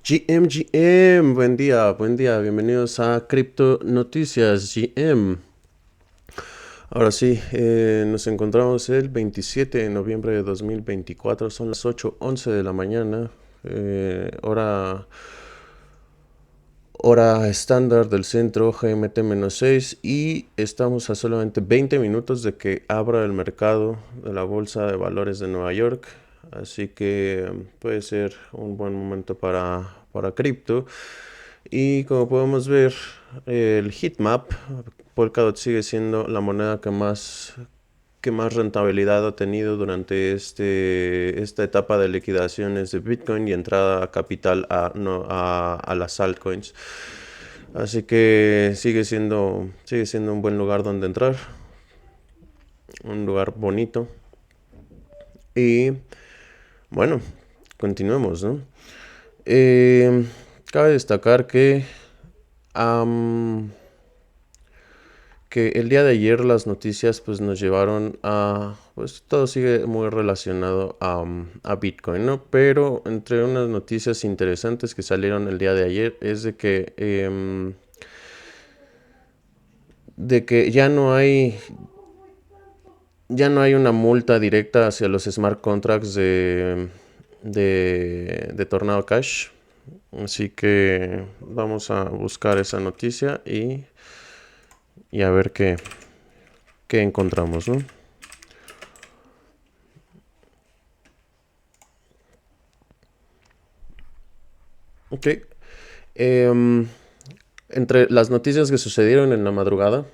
GM, buen día, bienvenidos a Cripto Noticias GM. Ahora sí, nos encontramos el 27 de noviembre de 2024, son las 8:11 de la mañana, hora estándar del centro GMT-6 y estamos a solamente 20 minutos de que abra el mercado de la Bolsa de Valores de Nueva York. Así que puede ser un buen momento para cripto. Y como podemos ver, el heatmap, Polkadot sigue siendo la moneda que más rentabilidad ha tenido durante esta etapa de liquidaciones de Bitcoin y entrada a capital a las altcoins. Así que sigue siendo un buen lugar donde entrar, un lugar bonito. Y bueno, continuemos, ¿no? Eh, Cabe destacar am, que el día de ayer las noticias pues nos llevaron pues todo sigue muy relacionado a Bitcoin, ¿no? Pero entre unas noticias interesantes que salieron el día de ayer es de que ya no hay una multa directa hacia los smart contracts de Tornado Cash. Así que vamos a buscar esa noticia y a ver qué encontramos, ¿no? Ok. Em, Entre las noticias que sucedieron en la madrugada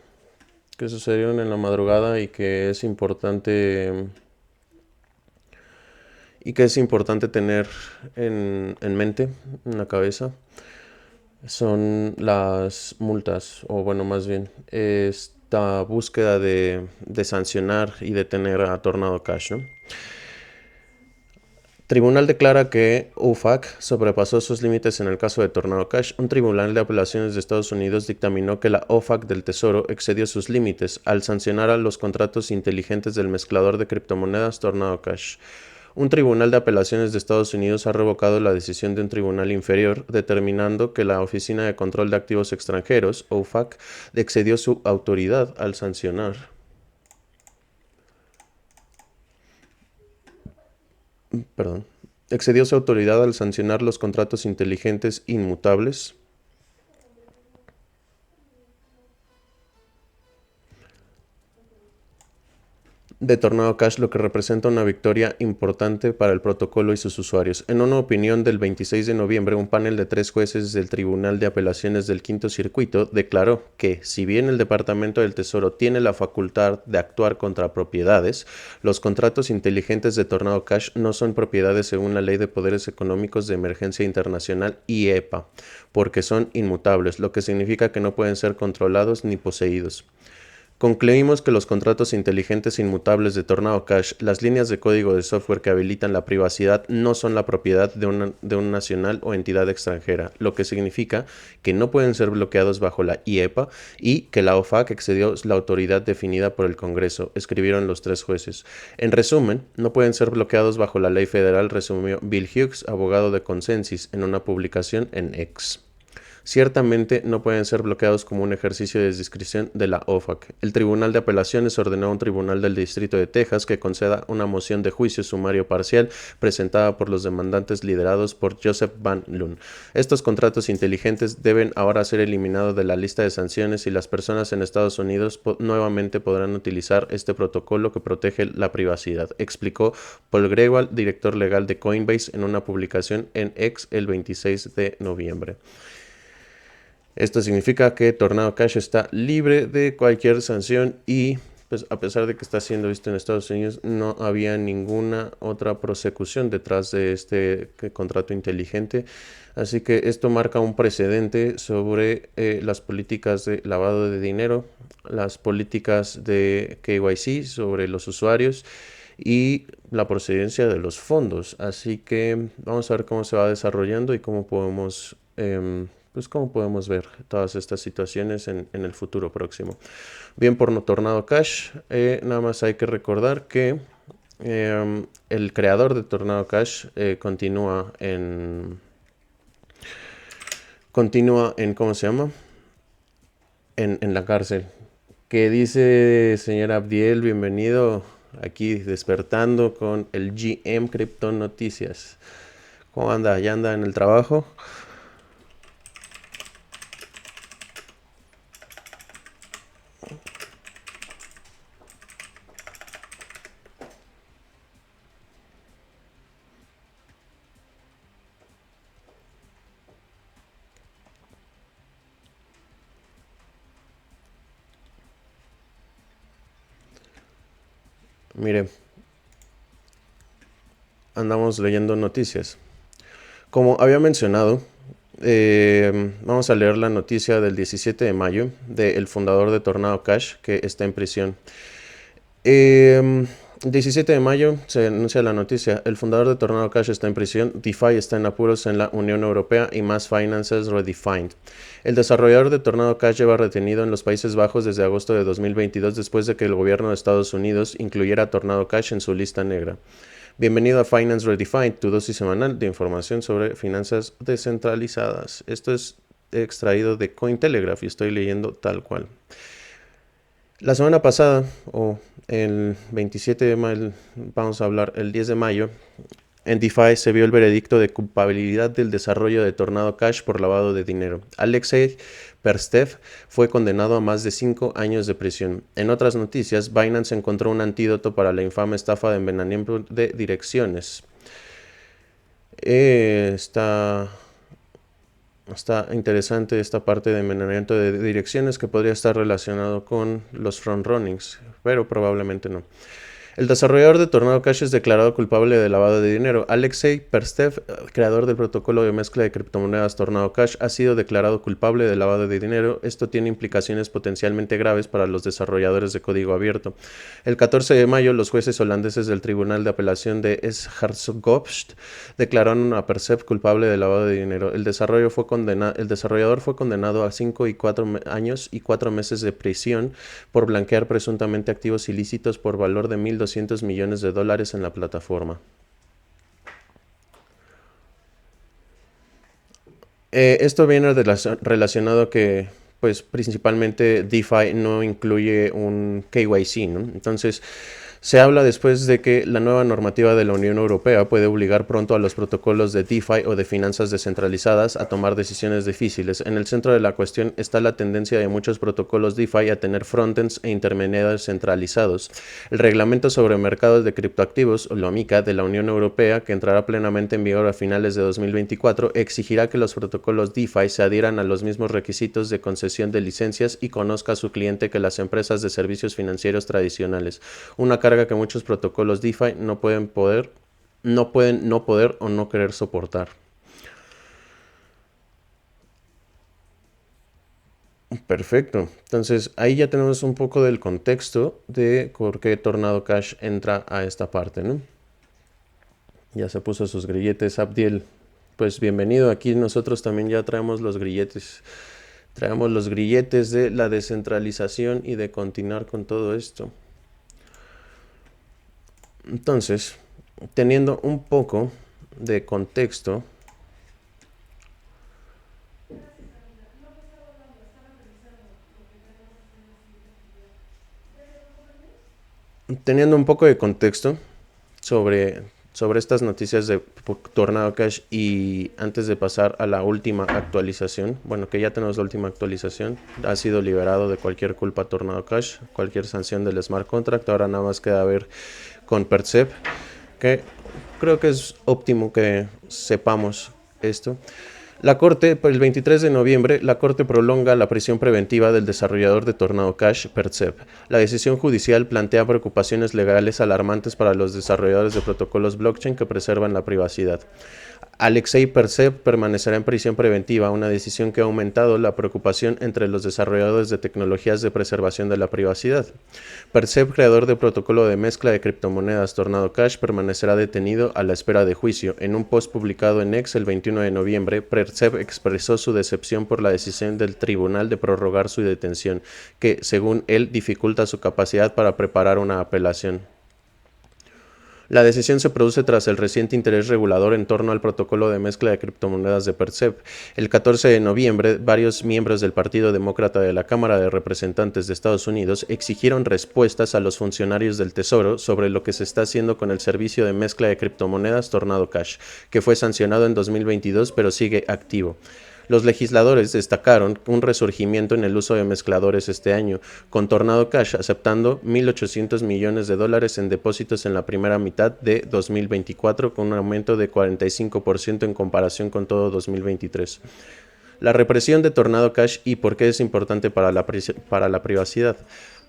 y que es importante tener en mente, en la cabeza, son las multas, o bueno, más bien, esta búsqueda de sancionar y detener a Tornado Cash, ¿no? Tribunal declara que UFAC sobrepasó sus límites en el caso de Tornado Cash. Un tribunal de apelaciones de Estados Unidos dictaminó que la OFAC del Tesoro excedió sus límites al sancionar a los contratos inteligentes del mezclador de criptomonedas Tornado Cash. Un tribunal de apelaciones de Estados Unidos ha revocado la decisión de un tribunal inferior, determinando que la Oficina de Control de Activos Extranjeros, OFAC, excedió su autoridad al sancionar. Perdón. Excedió su autoridad al sancionar los contratos inteligentes inmutables de Tornado Cash, lo que representa una victoria importante para el protocolo y sus usuarios. En una opinión del 26 de noviembre, un panel de 3 jueces del Tribunal de Apelaciones del Quinto Circuito declaró que, si bien el Departamento del Tesoro tiene la facultad de actuar contra propiedades, los contratos inteligentes de Tornado Cash no son propiedades según la Ley de Poderes Económicos de Emergencia Internacional IEPA, porque son inmutables, lo que significa que no pueden ser controlados ni poseídos. Concluimos que los contratos inteligentes inmutables de Tornado Cash, las líneas de código de software que habilitan la privacidad, no son la propiedad de un nacional o entidad extranjera, lo que significa que no pueden ser bloqueados bajo la IEPA y que la OFAC excedió la autoridad definida por el Congreso, escribieron los 3 jueces. En resumen, no pueden ser bloqueados bajo la ley federal, resumió Bill Hughes, abogado de Consensus, en una publicación en X. Ciertamente no pueden ser bloqueados como un ejercicio de discreción de la OFAC. El Tribunal de Apelaciones ordenó a un tribunal del Distrito de Texas que conceda una moción de juicio sumario parcial presentada por los demandantes liderados por Joseph Van Loon. Estos contratos inteligentes deben ahora ser eliminados de la lista de sanciones y las personas en Estados Unidos nuevamente podrán utilizar este protocolo que protege la privacidad, explicó Paul Grewal, director legal de Coinbase, en una publicación en X el 26 de noviembre. Esto significa que Tornado Cash está libre de cualquier sanción y, pues, a pesar de que está siendo visto en Estados Unidos, no había ninguna otra prosecución detrás de este contrato inteligente. Así que esto marca un precedente sobre las políticas de lavado de dinero, las políticas de KYC sobre los usuarios y la procedencia de los fondos. Así que vamos a ver cómo se va desarrollando y cómo podemos ver todas estas situaciones en el futuro próximo. Bien, por no Tornado Cash, nada más hay que recordar que el creador de Tornado Cash continúa continúa en, ¿cómo se llama? En la cárcel. ¿Qué dice señor Abdiel? Bienvenido aquí despertando con el GM Crypto Noticias. ¿Cómo anda? ¿Ya anda en el trabajo? Mire, andamos leyendo noticias. Como había mencionado, vamos a leer la noticia del 17 de mayo del fundador de Tornado Cash que está en prisión. 17 de mayo se anuncia la noticia. El fundador de Tornado Cash está en prisión. DeFi está en apuros en la Unión Europea y Mass Finances Redefined. El desarrollador de Tornado Cash lleva retenido en los Países Bajos desde agosto de 2022 después de que el gobierno de Estados Unidos incluyera Tornado Cash en su lista negra. Bienvenido a Finance Redefined, tu dosis semanal de información sobre finanzas descentralizadas. Esto es extraído de Cointelegraph y estoy leyendo tal cual. La semana pasada, o el 27 de mayo, vamos a hablar el 10 de mayo, en DeFi se vio el veredicto de culpabilidad del desarrollo de Tornado Cash por lavado de dinero. Alexei Perstev fue condenado a más de 5 años de prisión. En otras noticias, Binance encontró un antídoto para la infame estafa de envenenamiento de direcciones. Está interesante esta parte de envenenamiento de direcciones que podría estar relacionado con los frontrunnings, pero probablemente no. El desarrollador de Tornado Cash es declarado culpable de lavado de dinero. Alexei Perstev, creador del protocolo de mezcla de criptomonedas Tornado Cash, ha sido declarado culpable de lavado de dinero. Esto tiene implicaciones potencialmente graves para los desarrolladores de código abierto. El 14 de mayo, los jueces holandeses del Tribunal de Apelación de S-Hertogenbosch declararon a Perstev culpable de lavado de dinero. El desarrollador fue condenado a 5 y 4 años y 4 meses de prisión por blanquear presuntamente activos ilícitos por valor de $1,200 millones en la plataforma. Esto viene relacionado que, pues, principalmente DeFi no incluye un KYC, ¿no? Entonces, se habla después de que la nueva normativa de la Unión Europea puede obligar pronto a los protocolos de DeFi o de finanzas descentralizadas a tomar decisiones difíciles. En el centro de la cuestión está la tendencia de muchos protocolos DeFi a tener frontends e intermediarios centralizados. El Reglamento sobre Mercados de Criptoactivos, o la MiCA, de la Unión Europea, que entrará plenamente en vigor a finales de 2024, exigirá que los protocolos DeFi se adhieran a los mismos requisitos de concesión de licencias y conozca a su cliente que las empresas de servicios financieros tradicionales. Una carga que muchos protocolos DeFi no pueden no poder o no querer soportar. Perfecto. Entonces ahí ya tenemos un poco del contexto de por qué Tornado Cash entra a esta parte, ¿no? Ya se puso sus grilletes, Abdiel. Pues bienvenido. Aquí nosotros también ya traemos los grilletes. Traemos los grilletes de la descentralización y de continuar con todo esto. Entonces, teniendo un poco de contexto, sobre estas noticias de Tornado Cash y antes de pasar a la última actualización, bueno, que ya tenemos la última actualización, ha sido liberado de cualquier culpa Tornado Cash, cualquier sanción del smart contract, ahora nada más queda ver con Percept, que creo que es óptimo que sepamos esto. La Corte, el 23 de noviembre, la Corte prolonga la prisión preventiva del desarrollador de Tornado Cash, Percept. La decisión judicial plantea preocupaciones legales alarmantes para los desarrolladores de protocolos blockchain que preservan la privacidad. Alexei Percept permanecerá en prisión preventiva, una decisión que ha aumentado la preocupación entre los desarrolladores de tecnologías de preservación de la privacidad. Percept, creador del protocolo de mezcla de criptomonedas Tornado Cash, permanecerá detenido a la espera de juicio. En un post publicado en X el 21 de noviembre, Percept expresó su decepción por la decisión del tribunal de prorrogar su detención, que, según él, dificulta su capacidad para preparar una apelación. La decisión se produce tras el reciente interés regulador en torno al protocolo de mezcla de criptomonedas de Percept. El 14 de noviembre, varios miembros del Partido Demócrata de la Cámara de Representantes de Estados Unidos exigieron respuestas a los funcionarios del Tesoro sobre lo que se está haciendo con el servicio de mezcla de criptomonedas Tornado Cash, que fue sancionado en 2022 pero sigue activo. Los legisladores destacaron un resurgimiento en el uso de mezcladores este año, con Tornado Cash aceptando $1.800 millones en depósitos en la primera mitad de 2024, con un aumento de 45% en comparación con todo 2023. La represión de Tornado Cash y por qué es importante para la privacidad.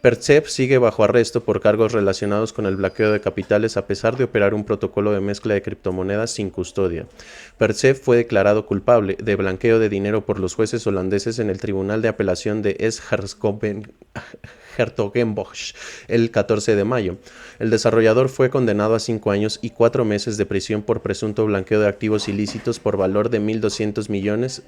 Percept sigue bajo arresto por cargos relacionados con el blanqueo de capitales a pesar de operar un protocolo de mezcla de criptomonedas sin custodia. Percept fue declarado culpable de blanqueo de dinero por los jueces holandeses en el Tribunal de Apelación de Hertogenbosch el 14 de mayo. El desarrollador fue condenado a 5 años y 4 meses de prisión por presunto blanqueo de activos ilícitos por valor de $1.200 millones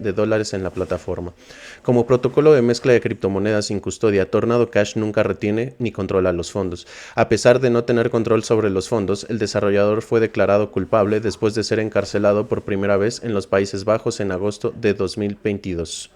en la plataforma. Como protocolo de mezcla de criptomonedas sin custodia, Tornado Cash nunca retiene ni controla los fondos. A pesar de no tener control sobre los fondos, el desarrollador fue declarado culpable después de ser encarcelado por primera vez en los Países Bajos en agosto de 2022.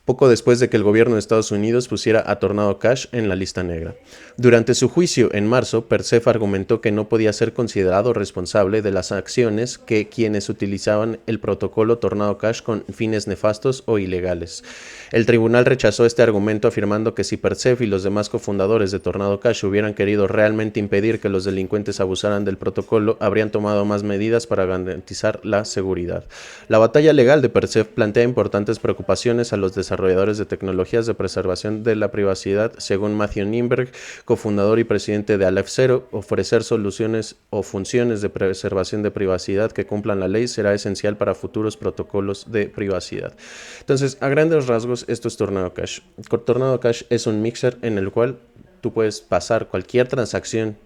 Poco después de que el gobierno de Estados Unidos pusiera a Tornado Cash en la lista negra. Durante su juicio en marzo, Percept argumentó que no podía ser considerado responsable de las acciones que quienes utilizaban el protocolo Tornado Cash con fines nefastos o ilegales. El tribunal rechazó este argumento afirmando que si Percept y los demás cofundadores de Tornado Cash hubieran querido realmente impedir que los delincuentes abusaran del protocolo, habrían tomado más medidas para garantizar la seguridad. La batalla legal de Percept plantea importantes preocupaciones a los desarrolladores de tecnologías de preservación de la privacidad, según Matthew Nimberg, cofundador y presidente de Aleph Zero. Ofrecer soluciones o funciones de preservación de privacidad que cumplan la ley será esencial para futuros protocolos de privacidad. Entonces, a grandes rasgos, esto es Tornado Cash. Tornado Cash es un mixer en el cual tú puedes pasar cualquier transacción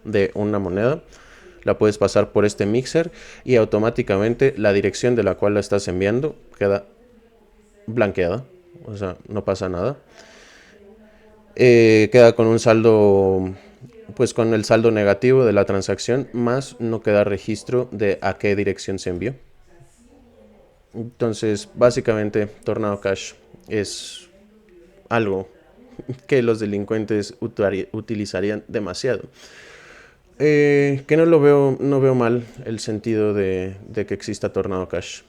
de una moneda, la puedes pasar por este mixer y automáticamente la dirección de la cual la estás enviando queda blanqueada, o sea, no pasa nada. Queda con un saldo, pues con el saldo negativo de la transacción, más no queda registro de a qué dirección se envió. Entonces, básicamente, Tornado Cash es algo que los delincuentes utilizarían demasiado. Que no veo mal el sentido de que exista Tornado Cash.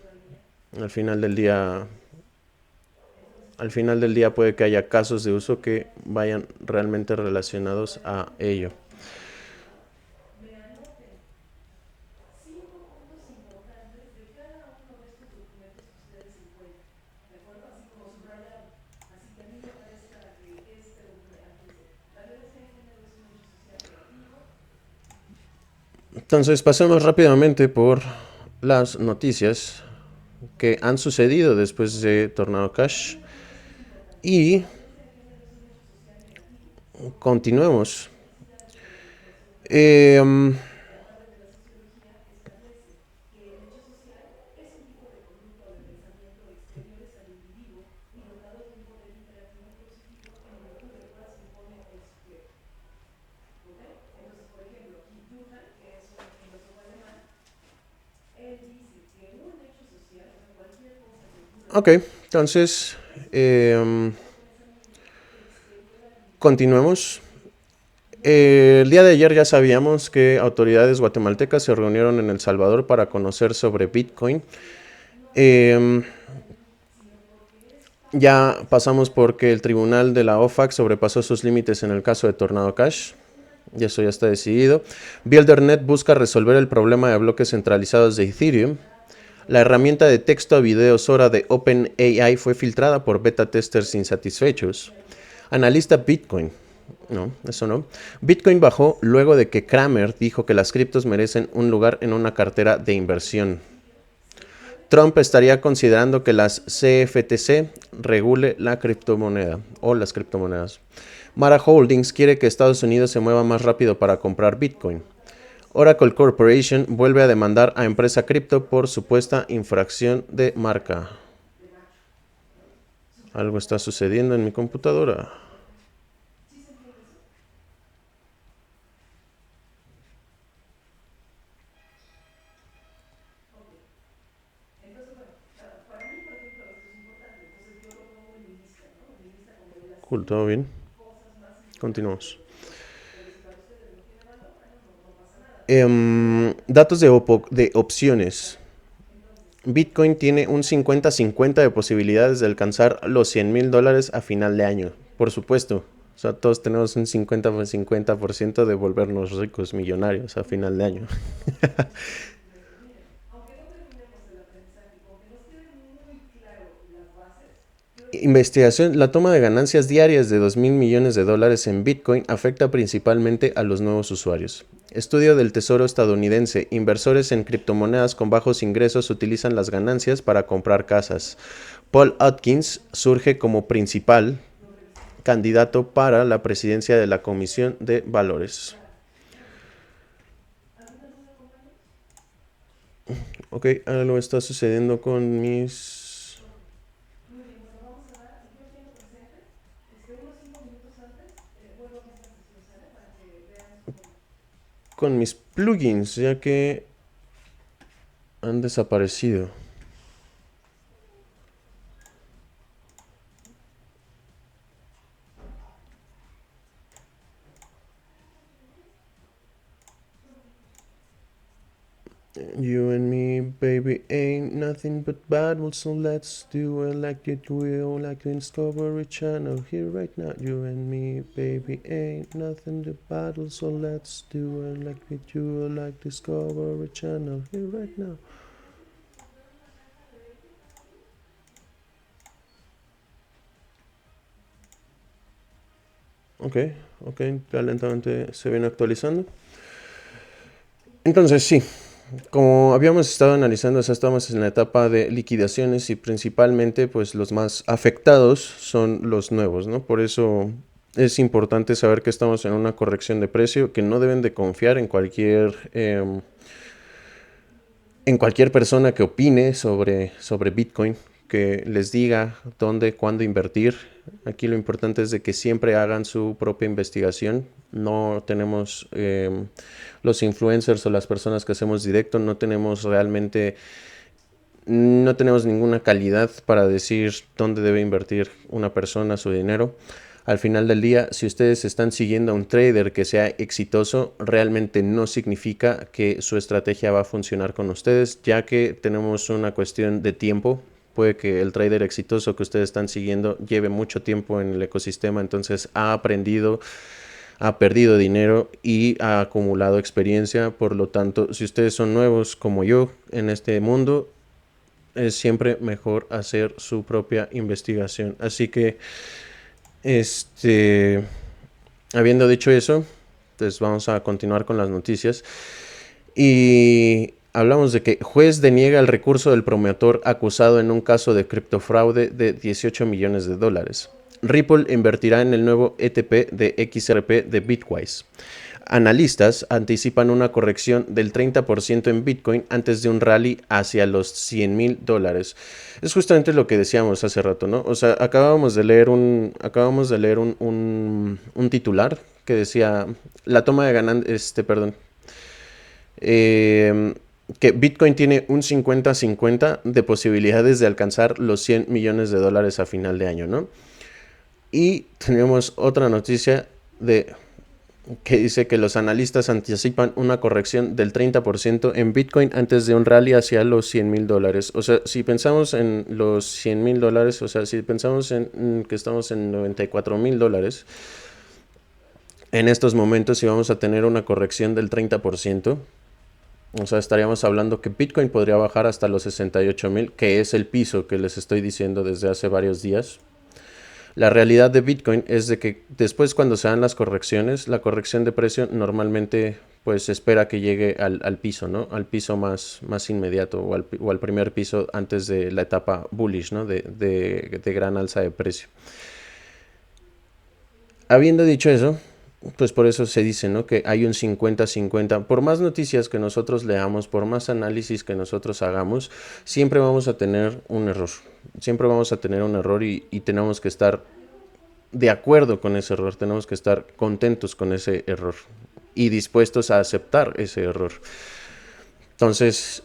Al final del día puede que haya casos de uso que vayan realmente relacionados a ello. Entonces pasemos rápidamente por las noticias que han sucedido después de Tornado Cash y continuemos. Ok, entonces continuemos. El día de ayer ya sabíamos que autoridades guatemaltecas se reunieron en El Salvador para conocer sobre Bitcoin. Ya pasamos porque el tribunal de la OFAC sobrepasó sus límites en el caso de Tornado Cash. Y eso ya está decidido. Buildernet busca resolver el problema de bloques centralizados de Ethereum. La herramienta de texto a video Sora de OpenAI fue filtrada por beta testers insatisfechos. Analista Bitcoin. No, eso no. Bitcoin bajó luego de que Cramer dijo que las criptos merecen un lugar en una cartera de inversión. Trump estaría considerando que las CFTC regule la criptomoneda o las criptomonedas. Mara Holdings quiere que Estados Unidos se mueva más rápido para comprar Bitcoin. Oracle Corporation vuelve a demandar a empresa cripto por supuesta infracción de marca. Algo está sucediendo en mi computadora. Cool, todo bien. Continuamos. Datos de opciones. Bitcoin tiene un 50-50 de posibilidades de alcanzar los $100,000 a final de año. Por supuesto. O sea, todos tenemos un 50-50% de volvernos ricos, millonarios a final de año. Investigación. La toma de ganancias diarias de $2,000 millones en Bitcoin afecta principalmente a los nuevos usuarios. Estudio del Tesoro estadounidense. Inversores en criptomonedas con bajos ingresos utilizan las ganancias para comprar casas. Paul Atkins surge como principal candidato para la presidencia de la Comisión de Valores. Ok, algo está sucediendo con mis plugins, ya que han desaparecido. You and me, baby, ain't nothing but battles, so let's do it like it will, like in Discovery Channel, here right now. You and me, baby, ain't nothing but battles, so let's do it like it will, like Discovery Channel, here right now. Ok, ya lentamente se viene actualizando. Entonces, sí, como habíamos estado analizando, estamos en la etapa de liquidaciones y principalmente pues los más afectados son los nuevos, ¿no? Por eso es importante saber que estamos en una corrección de precio, que no deben de confiar en cualquier persona que opine sobre Bitcoin, que les diga dónde, cuándo invertir. Aquí lo importante es de que siempre hagan su propia investigación. No tenemos los influencers o las personas que hacemos directo, no tenemos ninguna calidad para decir dónde debe invertir una persona su dinero. Al final del día, si ustedes están siguiendo a un trader que sea exitoso, realmente no significa que su estrategia va a funcionar con ustedes, ya que tenemos una cuestión de tiempo. Puede que el trader exitoso que ustedes están siguiendo lleve mucho tiempo en el ecosistema, entonces ha aprendido, ha perdido dinero y ha acumulado experiencia. Por lo tanto, si ustedes son nuevos como yo en este mundo, es siempre mejor hacer su propia investigación. Así que habiendo dicho eso, pues vamos a continuar con las noticias. Y hablamos de que juez deniega el recurso del promotor acusado en un caso de criptofraude de $18 millones. Ripple invertirá en el nuevo ETP de XRP de Bitwise. Analistas anticipan una corrección del 30% en Bitcoin antes de un rally hacia los $100,000. Es justamente lo que decíamos hace rato, ¿no? O sea, acabamos de leer un titular que decía la toma de ganancias, que Bitcoin tiene un 50-50 de posibilidades de alcanzar los $100 millones a final de año, ¿no? Y tenemos otra noticia que dice que los analistas anticipan una corrección del 30% en Bitcoin antes de un rally hacia los $100,000. O sea, si pensamos en los $100,000, o sea, si pensamos en que estamos en $94,000, en estos momentos si vamos a tener una corrección del 30%, o sea, estaríamos hablando que Bitcoin podría bajar hasta los 68,000, que es el piso que les estoy diciendo desde hace varios días. La realidad de Bitcoin es de que después cuando se dan las correcciones, la corrección de precio normalmente pues se espera que llegue al piso, ¿no? Al piso más inmediato o al primer piso antes de la etapa bullish, ¿no? De gran alza de precio. Habiendo dicho eso, pues por eso se dice, ¿no? Que hay un 50-50. Por más noticias que nosotros leamos, por más análisis que nosotros hagamos, siempre vamos a tener un error. Siempre vamos a tener un error y tenemos que estar de acuerdo con ese error, tenemos que estar contentos con ese error y dispuestos a aceptar ese error. Entonces,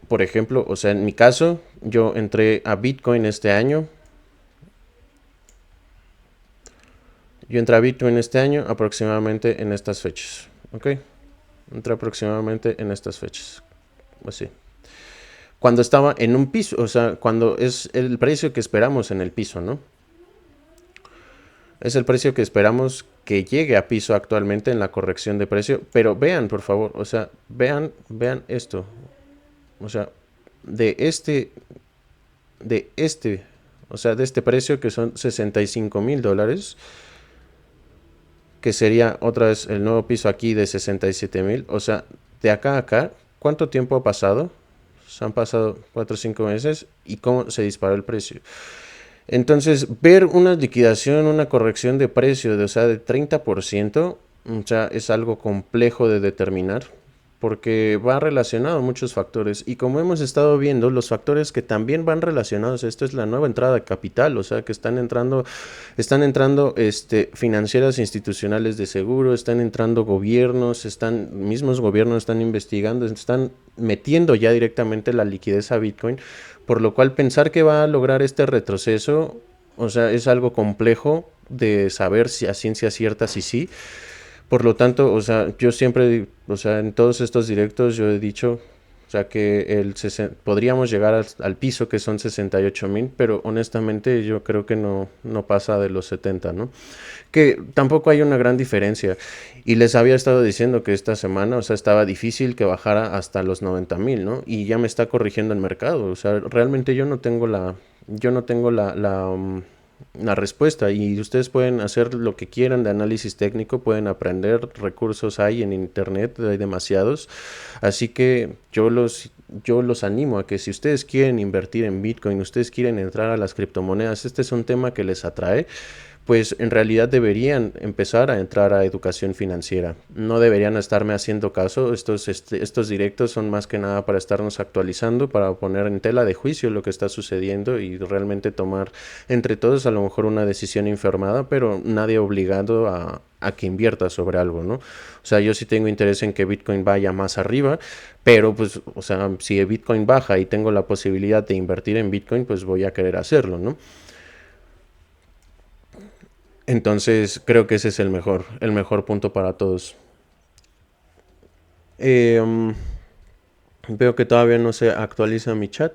por ejemplo, o sea, en mi caso, yo entré a Bitcoin este año Yo entré a Bitcoin este año aproximadamente en estas fechas, ¿ok? Entré aproximadamente en estas fechas, así. Cuando estaba en un piso, o sea, cuando es el precio que esperamos en el piso, ¿no? Es el precio que esperamos que llegue a piso actualmente en la corrección de precio. Pero vean, por favor, o sea, vean esto. O sea, de este, o sea, de este precio que son $65,000, que sería otra vez el nuevo piso aquí de 67,000. O sea, de acá a acá, ¿cuánto tiempo ha pasado? Se han pasado 4 o 5 meses y cómo se disparó el precio. Entonces, ver una liquidación, una corrección de precio de, o sea, de 30%, o sea, es algo complejo de determinar porque va relacionado a muchos factores. Y como hemos estado viendo, los factores que también van relacionados, esto es la nueva entrada de capital, o sea, que están entrando financieras institucionales de seguro, están entrando gobiernos, mismos gobiernos están investigando, están metiendo ya directamente la liquidez a Bitcoin, por lo cual pensar que va a lograr este retroceso, o sea, es algo complejo de saber si a ciencia cierta si sí. Por lo tanto, o sea, yo siempre, o sea, en todos estos directos yo he dicho, o sea, que podríamos llegar al piso que son 68,000, pero honestamente yo creo que no pasa de los 70, ¿no? Que tampoco hay una gran diferencia. Y les había estado diciendo que esta semana, o sea, estaba difícil que bajara hasta los 90,000, ¿no? Y ya me está corrigiendo el mercado. O sea, realmente yo no tengo la respuesta, y ustedes pueden hacer lo que quieran de análisis técnico, pueden aprender, recursos hay en internet, hay demasiados, así que yo los animo a que si ustedes quieren invertir en Bitcoin, ustedes quieren entrar a las criptomonedas, este es un tema que les atrae, pues en realidad deberían empezar a entrar a educación financiera. No deberían estarme haciendo caso. Estos directos son más que nada para estarnos actualizando, para poner en tela de juicio lo que está sucediendo y realmente tomar entre todos a lo mejor una decisión informada, pero nadie obligado a que invierta sobre algo, ¿no? O sea, yo sí tengo interés en que Bitcoin vaya más arriba, pero pues, o sea, si Bitcoin baja y tengo la posibilidad de invertir en Bitcoin, pues voy a querer hacerlo, ¿no? Entonces creo que ese es el mejor punto para todos. Eh, Veo que todavía no se actualiza mi chat.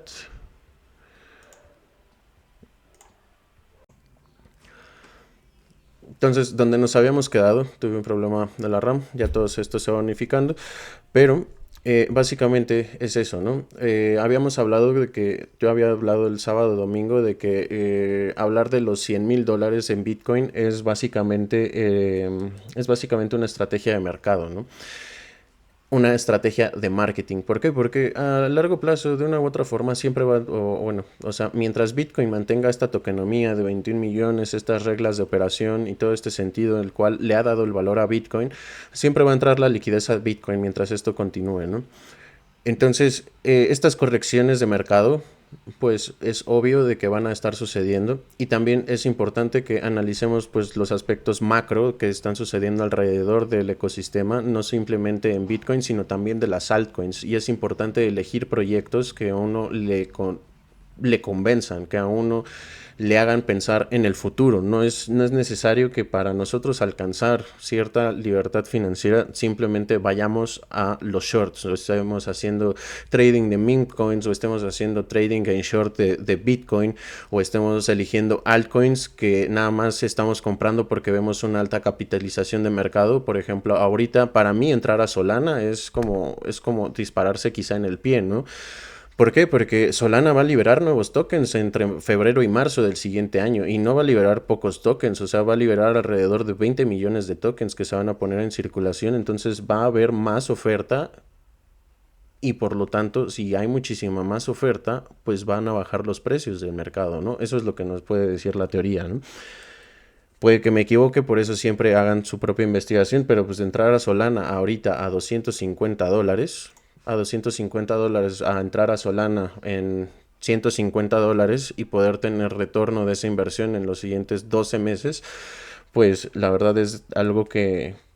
Entonces, donde nos habíamos quedado, tuve un problema de la RAM, ya todo esto se va unificando, pero básicamente es eso, ¿no? Habíamos hablado de que, yo había hablado el sábado domingo de que hablar de los $100,000 en Bitcoin es básicamente una estrategia de mercado, ¿no? Una estrategia de marketing. ¿Por qué? Porque a largo plazo, de una u otra forma, siempre va, o bueno, o sea, mientras Bitcoin mantenga esta tokenomía de 21 millones, estas reglas de operación y todo este sentido, el cual le ha dado el valor a Bitcoin, siempre va a entrar la liquidez a Bitcoin mientras esto continúe, ¿no? Entonces, estas correcciones de mercado, pues es obvio de que van a estar sucediendo, y también es importante que analicemos pues los aspectos macro que están sucediendo alrededor del ecosistema, no simplemente en Bitcoin, sino también de las altcoins, y es importante elegir proyectos que a uno le convenzan, que a uno le hagan pensar en el futuro. No es necesario que para nosotros alcanzar cierta libertad financiera simplemente vayamos a los shorts, o estemos haciendo trading de meme coins, o estemos haciendo trading en short de Bitcoin, o estemos eligiendo altcoins que nada más estamos comprando porque vemos una alta capitalización de mercado. Por ejemplo, ahorita para mí entrar a Solana es como dispararse quizá en el pie, ¿no? ¿Por qué? Porque Solana va a liberar nuevos tokens entre febrero y marzo del siguiente año, y no va a liberar pocos tokens, o sea, va a liberar alrededor de 20 millones de tokens que se van a poner en circulación. Entonces va a haber más oferta, y por lo tanto, si hay muchísima más oferta, pues van a bajar los precios del mercado, ¿no? Eso es lo que nos puede decir la teoría, ¿no? Puede que me equivoque, por eso siempre hagan su propia investigación, pero pues de entrar a Solana ahorita a $250, a entrar a Solana en $150 y poder tener retorno de esa inversión en los siguientes 12 meses, pues la verdad es algo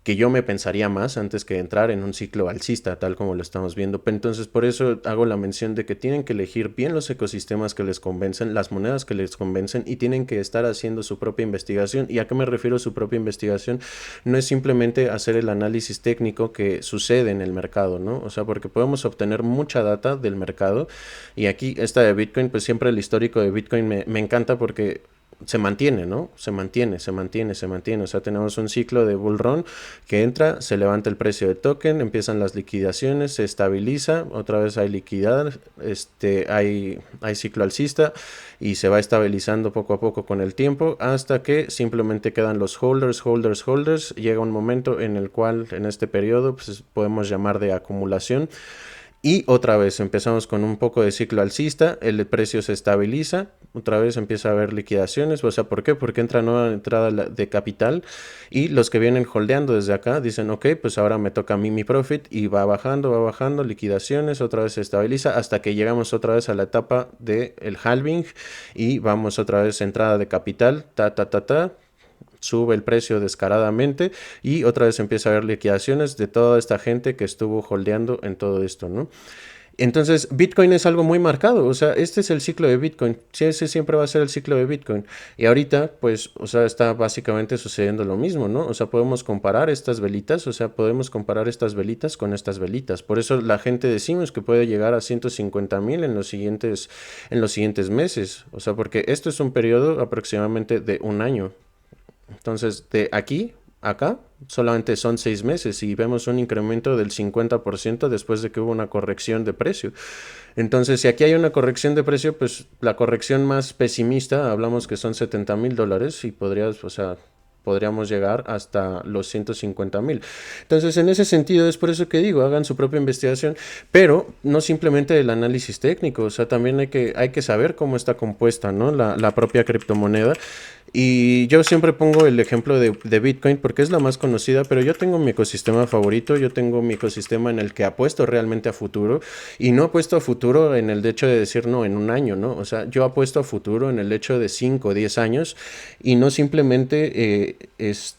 que yo me pensaría más antes que entrar en un ciclo alcista, tal como lo estamos viendo. Pero entonces, por eso hago la mención de que tienen que elegir bien los ecosistemas que les convencen, las monedas que les convencen, y tienen que estar haciendo su propia investigación. ¿Y a qué me refiero su propia investigación? No es simplemente hacer el análisis técnico que sucede en el mercado, ¿no? O sea, porque podemos obtener mucha data del mercado, y aquí esta de Bitcoin, pues siempre el histórico de Bitcoin me encanta porque se mantiene, ¿no? Se mantiene. O sea, tenemos un ciclo de bull run que entra, se levanta el precio del token, empiezan las liquidaciones, se estabiliza, otra vez hay liquidez, hay ciclo alcista y se va estabilizando poco a poco con el tiempo hasta que simplemente quedan los holders. Llega un momento en el cual en este periodo pues, podemos llamar de acumulación. Y otra vez empezamos con un poco de ciclo alcista, el precio se estabiliza, otra vez empieza a haber liquidaciones, o sea, ¿por qué? Porque entra nueva entrada de capital y los que vienen holdeando desde acá dicen, ok, pues ahora me toca a mí mi profit y va bajando, liquidaciones, otra vez se estabiliza hasta que llegamos otra vez a la etapa del halving y vamos otra vez entrada de capital, sube el precio descaradamente y otra vez empieza a haber liquidaciones de toda esta gente que estuvo holdeando en todo esto, ¿no? Entonces, Bitcoin es algo muy marcado, o sea, este es el ciclo de Bitcoin, sí, ese siempre va a ser el ciclo de Bitcoin. Y ahorita, pues, o sea, está básicamente sucediendo lo mismo, ¿no? O sea, podemos comparar estas velitas, o sea, podemos comparar estas velitas con estas velitas. Por eso la gente decimos que puede llegar a 150,000 en los siguientes meses, o sea, porque esto es un periodo aproximadamente de un año. Entonces, de aquí a acá solamente son 6 meses y vemos un incremento del 50% después de que hubo una corrección de precio. Entonces, si aquí hay una corrección de precio, pues la corrección más pesimista, hablamos que son $70,000 y podríamos llegar hasta los 150,000. Entonces, en ese sentido, es por eso que digo, hagan su propia investigación, pero no simplemente el análisis técnico, o sea, también hay que saber cómo está compuesta, ¿no? La propia criptomoneda. Y yo siempre pongo el ejemplo de Bitcoin porque es la más conocida, pero yo tengo mi ecosistema favorito, yo tengo mi ecosistema en el que apuesto realmente a futuro y no apuesto a futuro en el hecho de decir no, en un año, ¿no? O sea, yo apuesto a futuro en el hecho de 5 o 10 años y no simplemente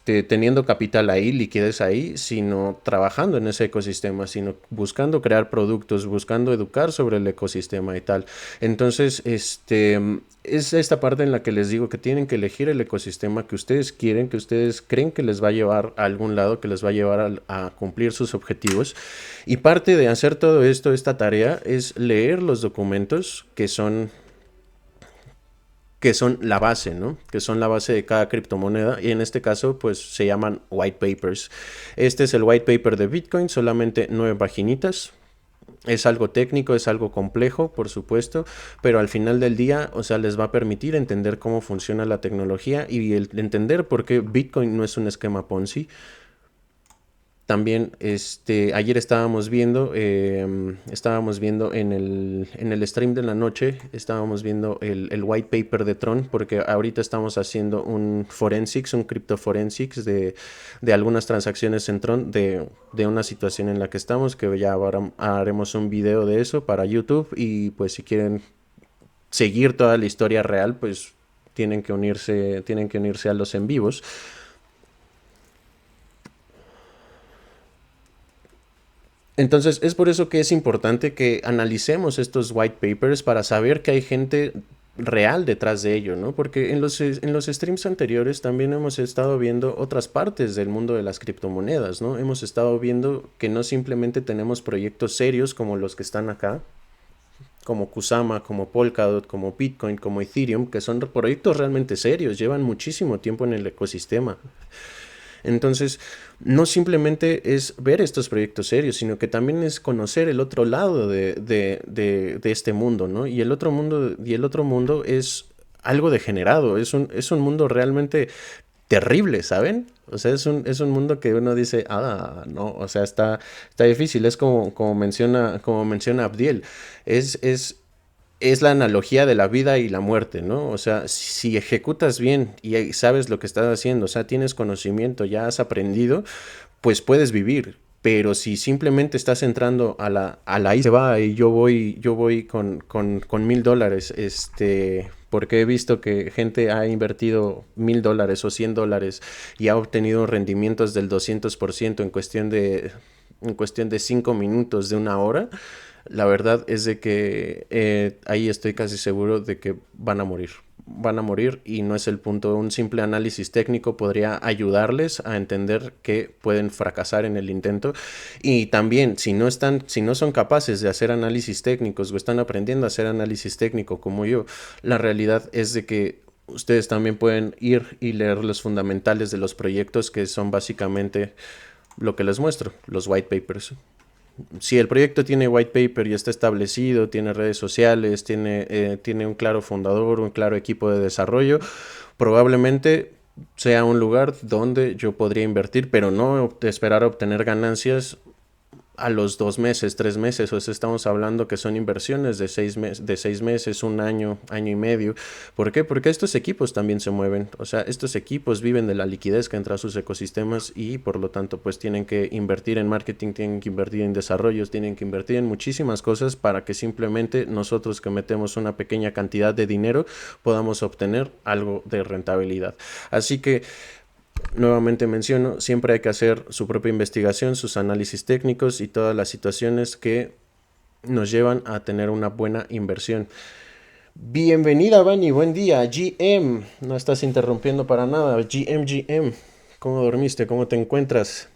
teniendo capital ahí, liquidez ahí, sino trabajando en ese ecosistema, sino buscando crear productos, buscando educar sobre el ecosistema y tal. Entonces, es esta parte en la que les digo que tienen que elegir el ecosistema que ustedes quieren, que ustedes creen que les va a llevar a algún lado, que les va a llevar a cumplir sus objetivos. Y parte de hacer todo esto, esta tarea, es leer los documentos que son la base, ¿no? Que son la base de cada criptomoneda y en este caso pues se llaman white papers. Este es el white paper de Bitcoin, solamente 9 paginitas. Es algo técnico, es algo complejo, por supuesto, pero al final del día, o sea, les va a permitir entender cómo funciona la tecnología y el entender por qué Bitcoin no es un esquema Ponzi. También ayer estábamos viendo en el stream de la noche, estábamos viendo el white paper de Tron, porque ahorita estamos haciendo un crypto forensics de algunas transacciones en Tron, de una situación en la que estamos, que ya ahora haremos un video de eso para YouTube y pues si quieren seguir toda la historia real, pues tienen que unirse a los en vivos. Entonces, es por eso que es importante que analicemos estos white papers para saber que hay gente real detrás de ello, ¿no? Porque en los streams anteriores también hemos estado viendo otras partes del mundo de las criptomonedas, ¿no? Hemos estado viendo que no simplemente tenemos proyectos serios como los que están acá, como Kusama, como Polkadot, como Bitcoin, como Ethereum, que son proyectos realmente serios, llevan muchísimo tiempo en el ecosistema. Entonces, no simplemente es ver estos proyectos serios, sino que también es conocer el otro lado de este mundo, ¿no? Y el otro mundo es algo degenerado, es un mundo realmente terrible, ¿saben? O sea, es un mundo que uno dice, no, o sea, está difícil, es como menciona Abdiel, es la analogía de la vida y la muerte, ¿no? O sea, si ejecutas bien y sabes lo que estás haciendo, o sea, tienes conocimiento, ya has aprendido, pues puedes vivir. Pero si simplemente estás entrando a la ahí se va y yo voy con $1,000, porque he visto que gente ha invertido $1,000 o $100 y ha obtenido rendimientos del 200% en cuestión de 5 minutos, de una hora. La verdad es de que ahí estoy casi seguro de que van a morir. Van a morir y no es el punto. Un simple análisis técnico podría ayudarles a entender que pueden fracasar en el intento. Y también, si no son capaces de hacer análisis técnicos o están aprendiendo a hacer análisis técnico como yo, la realidad es de que ustedes también pueden ir y leer los fundamentales de los proyectos, que son básicamente lo que les muestro, los white papers. Si el proyecto tiene white paper y está establecido, tiene redes sociales, tiene un claro fundador, un claro equipo de desarrollo, probablemente sea un lugar donde yo podría invertir, pero no esperar a obtener ganancias a los 2 meses, 3 meses. O sea, estamos hablando que son inversiones de 6 meses, un año, año y medio. ¿Por qué? Porque estos equipos también se mueven. O sea, estos equipos viven de la liquidez que entra a sus ecosistemas y por lo tanto pues tienen que invertir en marketing, tienen que invertir en desarrollos, tienen que invertir en muchísimas cosas para que simplemente nosotros, que metemos una pequeña cantidad de dinero, podamos obtener algo de rentabilidad. Así que nuevamente menciono, siempre hay que hacer su propia investigación, sus análisis técnicos y todas las situaciones que nos llevan a tener una buena inversión. Bienvenida, Vani, buen día. GM, no estás interrumpiendo para nada. GM, ¿cómo dormiste? ¿Cómo te encuentras?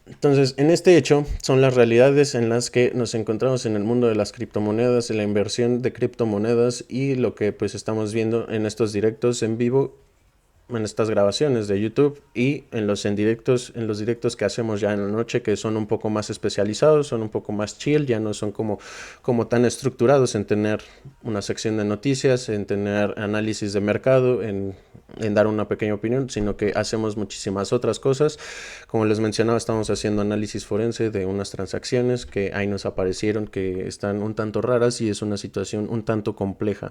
Entonces, en este hecho, son las realidades en las que nos encontramos en el mundo de las criptomonedas, en la inversión de criptomonedas y lo que pues estamos viendo en estos directos en vivo, en estas grabaciones de YouTube y en los directos que hacemos ya en la noche, que son un poco más especializados, son un poco más chill, ya no son como tan estructurados en tener una sección de noticias, en tener análisis de mercado, en dar una pequeña opinión, sino que hacemos muchísimas otras cosas. Como les mencionaba, estamos haciendo análisis forense de unas transacciones que ahí nos aparecieron, que están un tanto raras y es una situación un tanto compleja.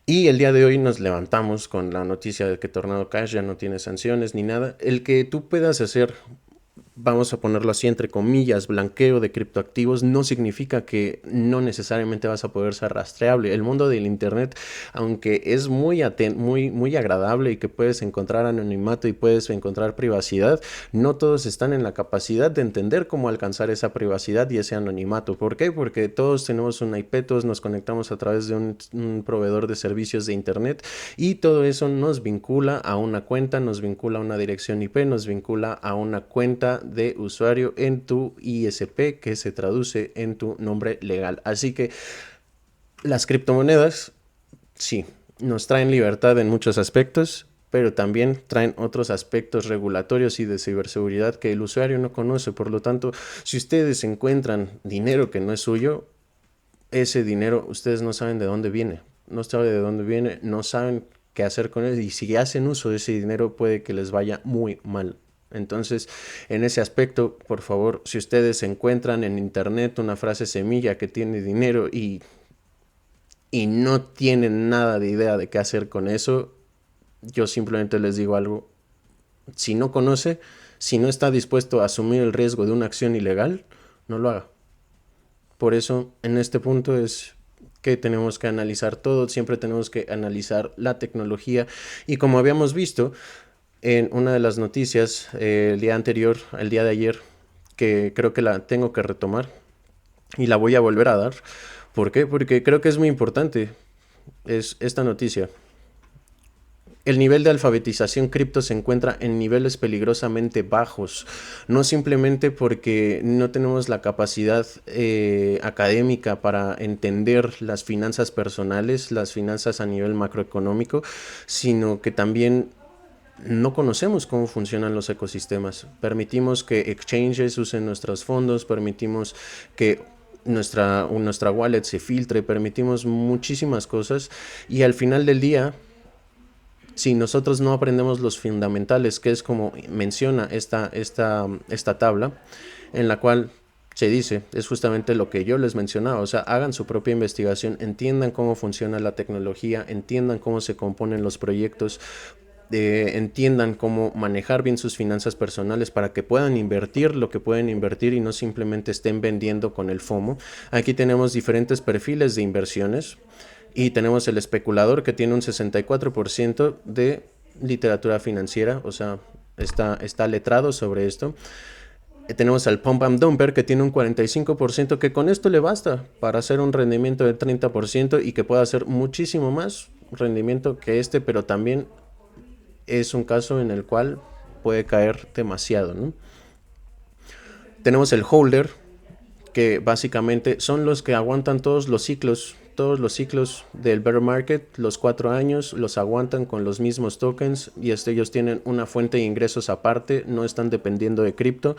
Y el día de hoy nos levantamos con la noticia de que Tornado Cash ya no tiene sanciones ni nada. El que tú puedas hacer, vamos a ponerlo así entre comillas, blanqueo de criptoactivos, no significa que no necesariamente vas a poder ser rastreable. El mundo del internet, aunque es muy agradable y que puedes encontrar anonimato y puedes encontrar privacidad, no todos están en la capacidad de entender cómo alcanzar esa privacidad y ese anonimato. ¿Por qué? Porque todos tenemos una IP, todos nos conectamos a través de un proveedor de servicios de internet y todo eso nos vincula a una cuenta, nos vincula a una dirección IP, nos vincula a una cuenta de usuario en tu ISP, que se traduce en tu nombre legal. Así que las criptomonedas, sí, nos traen libertad en muchos aspectos, pero también traen otros aspectos regulatorios y de ciberseguridad que el usuario no conoce. Por lo tanto, si ustedes encuentran dinero que no es suyo, ese dinero ustedes no saben de dónde viene. No saben de dónde viene, no saben qué hacer con él, y si hacen uso de ese dinero puede que les vaya muy mal. Entonces, en ese aspecto, por favor, si ustedes encuentran en internet una frase semilla que tiene dinero y no tienen nada de idea de qué hacer con eso, yo simplemente les digo algo: si no conoce, si no está dispuesto a asumir el riesgo de una acción ilegal, no lo haga. Por eso, en este punto es que tenemos que analizar todo, siempre tenemos que analizar la tecnología, y como habíamos visto en una de las noticias el día de ayer, que creo que la tengo que retomar y la voy a volver a dar. ¿Por qué? Porque creo que es muy importante, es esta noticia. El nivel de alfabetización cripto se encuentra en niveles peligrosamente bajos, no simplemente porque no tenemos la capacidad académica para entender las finanzas personales, las finanzas a nivel macroeconómico, sino que también no conocemos cómo funcionan los ecosistemas. Permitimos que exchanges usen nuestros fondos, permitimos que nuestra wallet se filtre, permitimos muchísimas cosas, y al final del día, si nosotros no aprendemos los fundamentales, que es como menciona esta tabla, en la cual se dice, es justamente lo que yo les mencionaba, o sea, hagan su propia investigación, entiendan cómo funciona la tecnología, entiendan cómo se componen los proyectos, entiendan cómo manejar bien sus finanzas personales para que puedan invertir lo que pueden invertir y no simplemente estén vendiendo con el FOMO. Aquí tenemos diferentes perfiles de inversiones y tenemos el especulador que tiene un 64% de literatura financiera, o sea, está letrado sobre esto. Tenemos al Pump and Dumper que tiene un 45% que con esto le basta para hacer un rendimiento de 30% y que pueda hacer muchísimo más rendimiento que este, pero también es un caso en el cual puede caer demasiado, ¿no? Tenemos el holder, que básicamente son los que aguantan todos los ciclos del bear market, los 4 años, los aguantan con los mismos tokens y ellos tienen una fuente de ingresos aparte, no están dependiendo de cripto.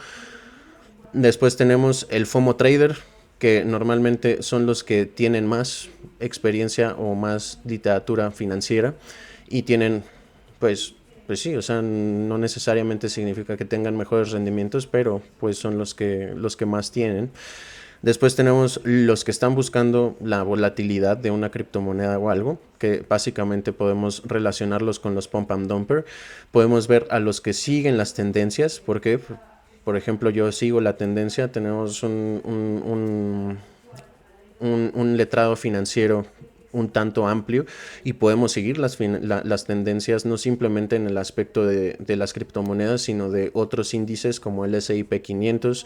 Después tenemos el FOMO trader, que normalmente son los que tienen más experiencia o más literatura financiera y tienen, pues sí, o sea, no necesariamente significa que tengan mejores rendimientos, pero pues son los que más tienen. Después tenemos los que están buscando la volatilidad de una criptomoneda o algo, que básicamente podemos relacionarlos con los pump and dumper. Podemos ver a los que siguen las tendencias, porque, por ejemplo, yo sigo la tendencia, tenemos un letrado financiero un tanto amplio y podemos seguir las tendencias no simplemente en el aspecto de las criptomonedas, sino de otros índices como el S&P 500.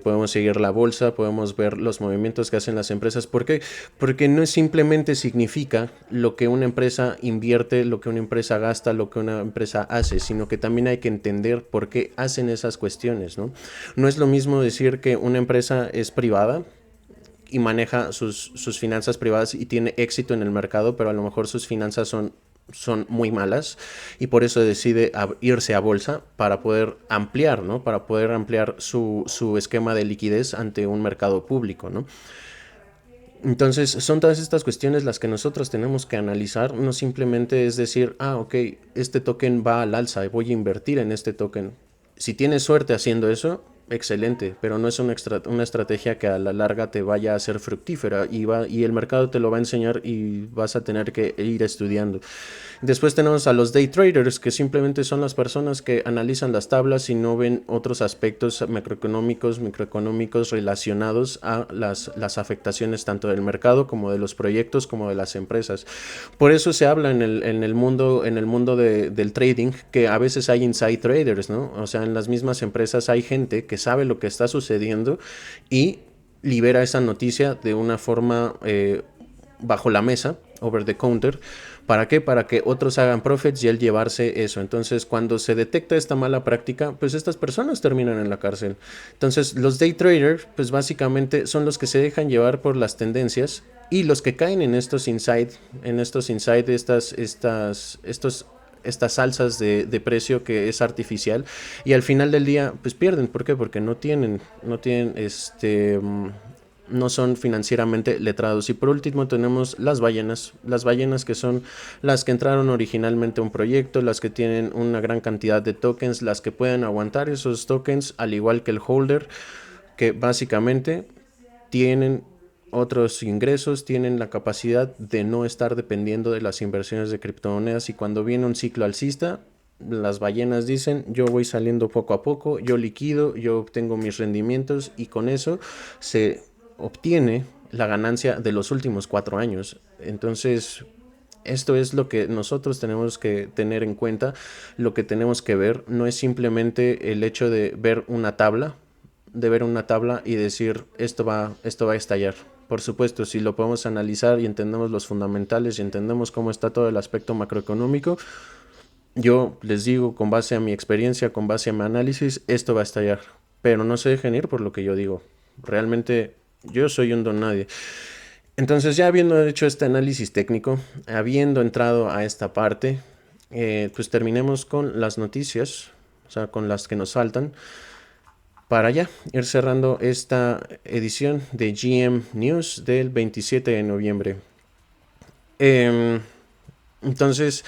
Podemos seguir la bolsa, podemos ver los movimientos que hacen las empresas. ¿Por qué? Porque no simplemente significa lo que una empresa invierte, lo que una empresa gasta, lo que una empresa hace, sino que también hay que entender por qué hacen esas cuestiones, ¿no? No es lo mismo decir que una empresa es privada y maneja sus finanzas privadas y tiene éxito en el mercado, pero a lo mejor sus finanzas son muy malas y por eso decide irse a bolsa para poder ampliar, ¿no? Para poder ampliar su esquema de liquidez ante un mercado público, ¿no? Entonces son todas estas cuestiones las que nosotros tenemos que analizar, no simplemente es decir, ok, este token va al alza y voy a invertir en este token. Si tienes suerte haciendo eso, excelente, pero no es una estrategia que a la larga te vaya a ser fructífera y el mercado te lo va a enseñar y vas a tener que ir estudiando. Después tenemos a los day traders, que simplemente son las personas que analizan las tablas y no ven otros aspectos microeconómicos relacionados a las afectaciones tanto del mercado como de los proyectos como de las empresas. Por eso se habla en el mundo del trading que a veces hay inside traders, ¿no? O sea, en las mismas empresas hay gente que sabe lo que está sucediendo y libera esa noticia de una forma bajo la mesa, over the counter. ¿Para qué? Para que otros hagan profits y él llevarse eso. Entonces, cuando se detecta esta mala práctica, pues estas personas terminan en la cárcel. Entonces, los day traders, pues básicamente son los que se dejan llevar por las tendencias y los que caen en estos inside, estas alzas de precio que es artificial y al final del día pues pierden. ¿Por qué? Porque no tienen no son financieramente letrados. Y por último tenemos las ballenas que son las que entraron originalmente a un proyecto, las que tienen una gran cantidad de tokens, las que pueden aguantar esos tokens, al igual que el holder, que básicamente tienen otros ingresos, tienen la capacidad de no estar dependiendo de las inversiones de criptomonedas y cuando viene un ciclo alcista, las ballenas dicen, yo voy saliendo poco a poco, yo liquido, yo obtengo mis rendimientos y con eso se obtiene la ganancia de los últimos 4 años. Entonces, esto es lo que nosotros tenemos que tener en cuenta, lo que tenemos que ver, no es simplemente el hecho de ver una tabla y decir esto va a estallar. Por supuesto, si lo podemos analizar y entendemos los fundamentales y entendemos cómo está todo el aspecto macroeconómico, yo les digo con base a mi experiencia, con base a mi análisis, esto va a estallar. Pero no se dejen ir por lo que yo digo. Realmente yo soy un don nadie. Entonces, ya habiendo hecho este análisis técnico, habiendo entrado a esta parte, pues terminemos con las noticias, o sea, con las que nos faltan, para ya ir cerrando esta edición de GM News del 27 de noviembre. Entonces,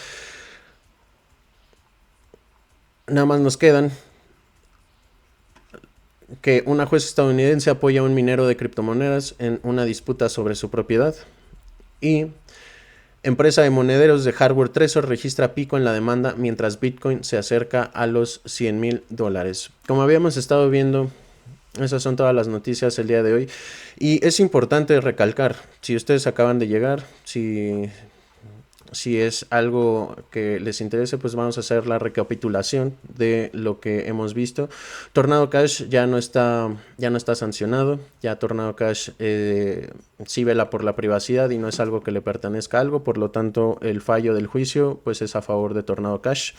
nada más nos quedan que una jueza estadounidense apoya a un minero de criptomonedas en una disputa sobre su propiedad y Empresa de monederos de hardware Trezor registra pico en la demanda mientras Bitcoin se acerca a los $100,000. Como habíamos estado viendo, esas son todas las noticias el día de hoy. Y es importante recalcar, si ustedes acaban de llegar, si es algo que les interese, pues vamos a hacer la recapitulación de lo que hemos visto. Tornado Cash ya no está sancionado. Ya Tornado Cash sí vela por la privacidad y no es algo que le pertenezca a algo. Por lo tanto, el fallo del juicio pues es a favor de Tornado Cash.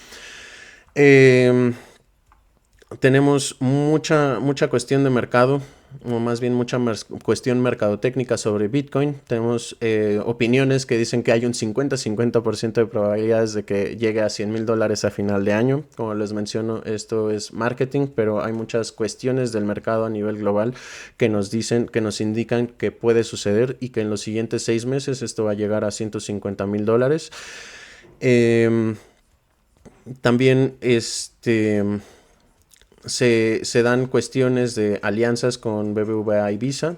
Tenemos mucha cuestión de mercado, o más bien mucha cuestión mercadotécnica sobre Bitcoin. Tenemos opiniones que dicen que hay un 50-50% de probabilidades de que llegue a $100,000 a final de año. Como les menciono, esto es marketing, pero hay muchas cuestiones del mercado a nivel global que nos indican que puede suceder y que en los siguientes 6 meses esto va a llegar a $150,000. También se dan cuestiones de alianzas con BBVA y Visa.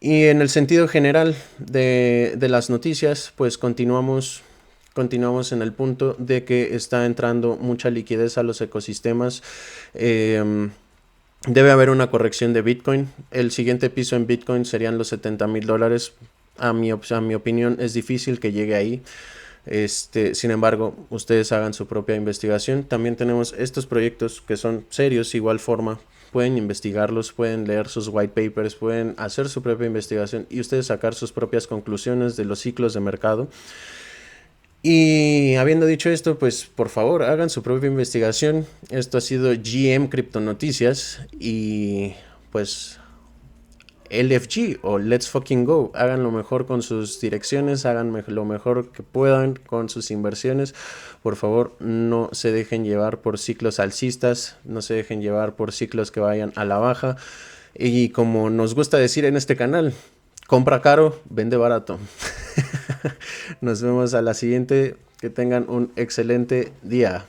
Y en el sentido general de las noticias, pues continuamos en el punto de que está entrando mucha liquidez a los ecosistemas. Debe haber una corrección de Bitcoin. El siguiente piso en Bitcoin serían los $70,000. A mi opinión es difícil que llegue ahí. Sin embargo, ustedes hagan su propia investigación. También tenemos estos proyectos que son serios, igual forma. Pueden investigarlos, pueden leer sus white papers, pueden hacer su propia investigación y ustedes sacar sus propias conclusiones de los ciclos de mercado. Y habiendo dicho esto, pues por favor hagan su propia investigación. Esto ha sido GM Crypto Noticias y pues LFG o Let's Fucking Go. Hagan lo mejor con sus direcciones, hagan lo mejor que puedan con sus inversiones. Por favor, no se dejen llevar por ciclos alcistas, no se dejen llevar por ciclos que vayan a la baja. Y como nos gusta decir en este canal, compra caro, vende barato. Nos vemos a la siguiente. Que tengan un excelente día.